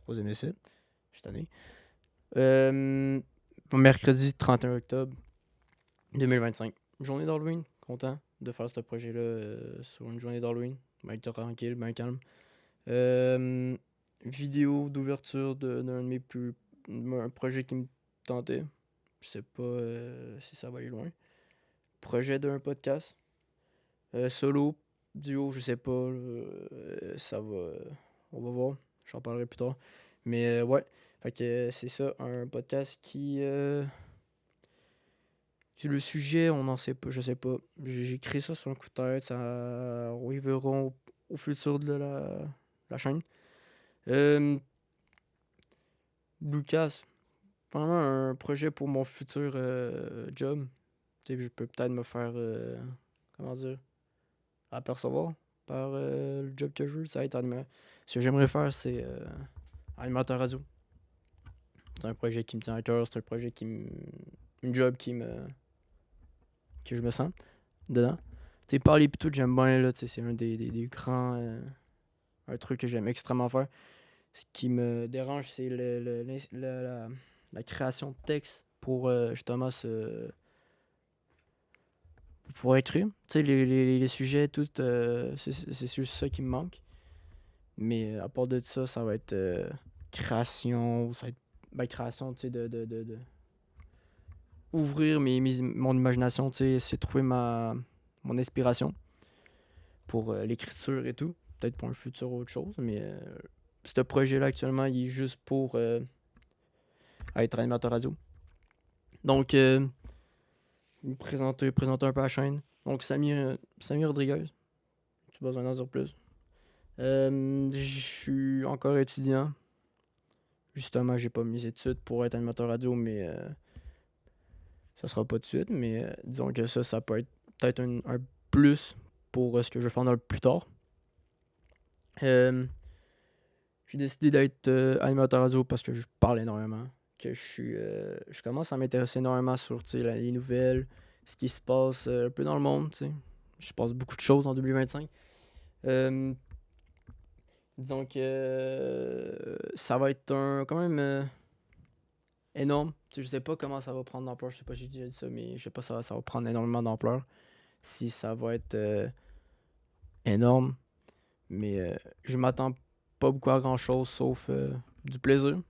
supposé aimer ça. Cette année. Mercredi 31 octobre 2025. Journée d'Halloween. Content de faire ce projet-là sur une journée d'Halloween. Ben être tranquille, ben calme. Vidéo d'ouverture d'un de mes plus. Un projet qui me tentait. Je sais pas si ça va aller loin. Projet d'un podcast. Solo, duo, je sais pas. Ça va. On va voir. J'en parlerai plus tard. Mais ouais. Fait que c'est ça, un podcast qui. Le sujet, on n'en sait pas, je sais pas. J'ai créé ça sur un coup de tête. Ça. Oui, verront au futur de la chaîne. Lucas, vraiment un projet pour mon futur job. Tu sais, je peux peut-être me faire. Comment dire apercevoir par le job que je veux. Ça va être animateur. Ce que j'aimerais faire, c'est animateur radio. C'est un projet qui me tient à cœur. C'est un projet qui me. Une job que je me sens dedans. Tu sais, parler pis tout, j'aime bien, là. Tu sais, c'est un des grands. Un truc que j'aime extrêmement faire. Ce qui me dérange, c'est la création de texte pour justement pour écrire. Tu sais, les sujets, tout, c'est juste ça qui me manque. Mais à part de ça, ça va être création, ça va être création, tu sais, de ouvrir mon imagination, tu sais, c'est trouver mon inspiration pour l'écriture et tout. Peut-être pour un futur autre chose, mais ce projet-là actuellement, il est juste pour être animateur radio. Donc, présenter un peu la chaîne. Donc, Samir Rodriguez, tu as besoin d'en dire plus. Je suis encore étudiant. Justement, j'ai pas mes études pour être animateur radio, mais ça sera pas tout de suite. Mais disons que ça peut être peut-être un plus pour ce que je vais faire dans le plus tard. J'ai décidé d'être animateur radio parce que je parle énormément. Que je commence à m'intéresser énormément sur les nouvelles, ce qui se passe un peu dans le monde. T'sais. Je passe beaucoup de choses en 2025. Disons que ça va être quand même énorme. T'sais, je sais pas comment ça va prendre d'ampleur. Je sais pas si j'ai déjà dit ça, mais je sais pas ça va prendre énormément d'ampleur. Si ça va être énorme. Mais je m'attends pas beaucoup à grand chose sauf du plaisir.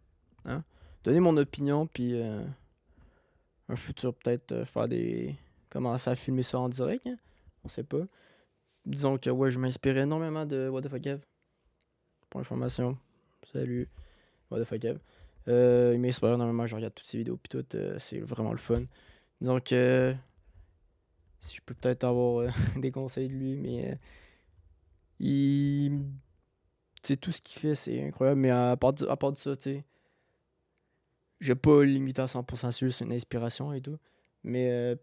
Hein? Donner mon opinion, puis un futur peut-être faire des. Commencer à filmer ça en direct. Hein? On sait pas. Disons que ouais, je m'inspirais énormément de What the fuck Kev. Pour information. Salut. What the fuck Kev. Il m'inspire énormément, je regarde toutes ses vidéos, puis tout. C'est vraiment le fun. Disons que. Si je peux peut-être avoir des conseils de lui, mais. Il. Tu sais, tout ce qu'il fait, c'est incroyable, mais à part de ça, tu sais. Je vais pas limiter à 100% sur c'est une inspiration et tout. Mais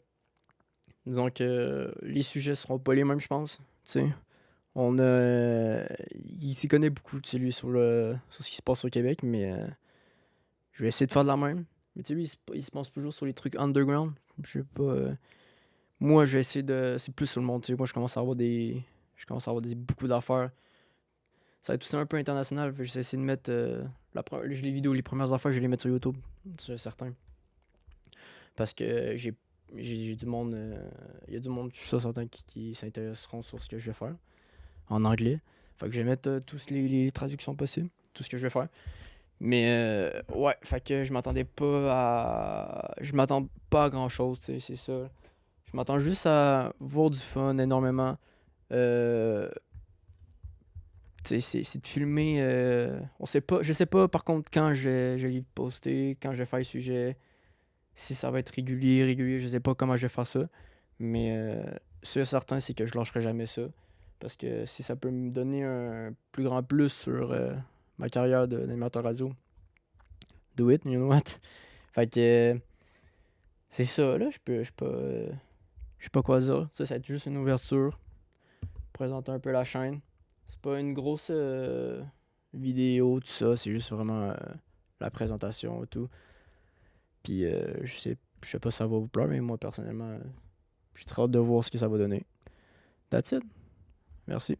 disons que les sujets seront pas les mêmes, je pense. Tu sais. Il s'y connaît beaucoup, tu sais, lui, sur ce qui se passe au Québec, mais je vais essayer de faire de la même. Mais tu sais, lui, il se pense toujours sur les trucs underground. Je sais pas. Moi, je vais essayer de. C'est plus sur le monde, tu sais. Moi, je commence à avoir des. Beaucoup d'affaires. Ça va être aussi un peu international. Je vais essayer de mettre. Les vidéos, les premières affaires, je vais les mettre sur YouTube. C'est certain. Parce que j'ai du monde. Il y a du monde, je suis sûr, certain, qui s'intéresseront sur ce que je vais faire. En anglais. Fait que je vais mettre toutes les traductions possibles. Tout ce que je vais faire. Mais ouais, fait que je m'attends pas à grand chose, tu sais, c'est ça. Je m'attends juste à voir du fun énormément. Tu sais, c'est de filmer. On sait pas. Je sais pas par contre quand je vais les poster, quand je vais faire les sujets. Si ça va être régulier, je sais pas comment je vais faire ça. Mais ce qui est certain, c'est que je lâcherai jamais ça. Parce que si ça peut me donner un plus grand plus sur ma carrière d'animateur radio, do it, you know what? Fait que c'est ça, là, je sais pas quoi dire. Ça va être juste une ouverture. Présenter un peu la chaîne. C'est pas une grosse vidéo, tout ça. C'est juste vraiment la présentation et tout. Puis je sais pas si ça va vous plaire, mais moi personnellement, j'ai très hâte de voir ce que ça va donner. That's it. Merci.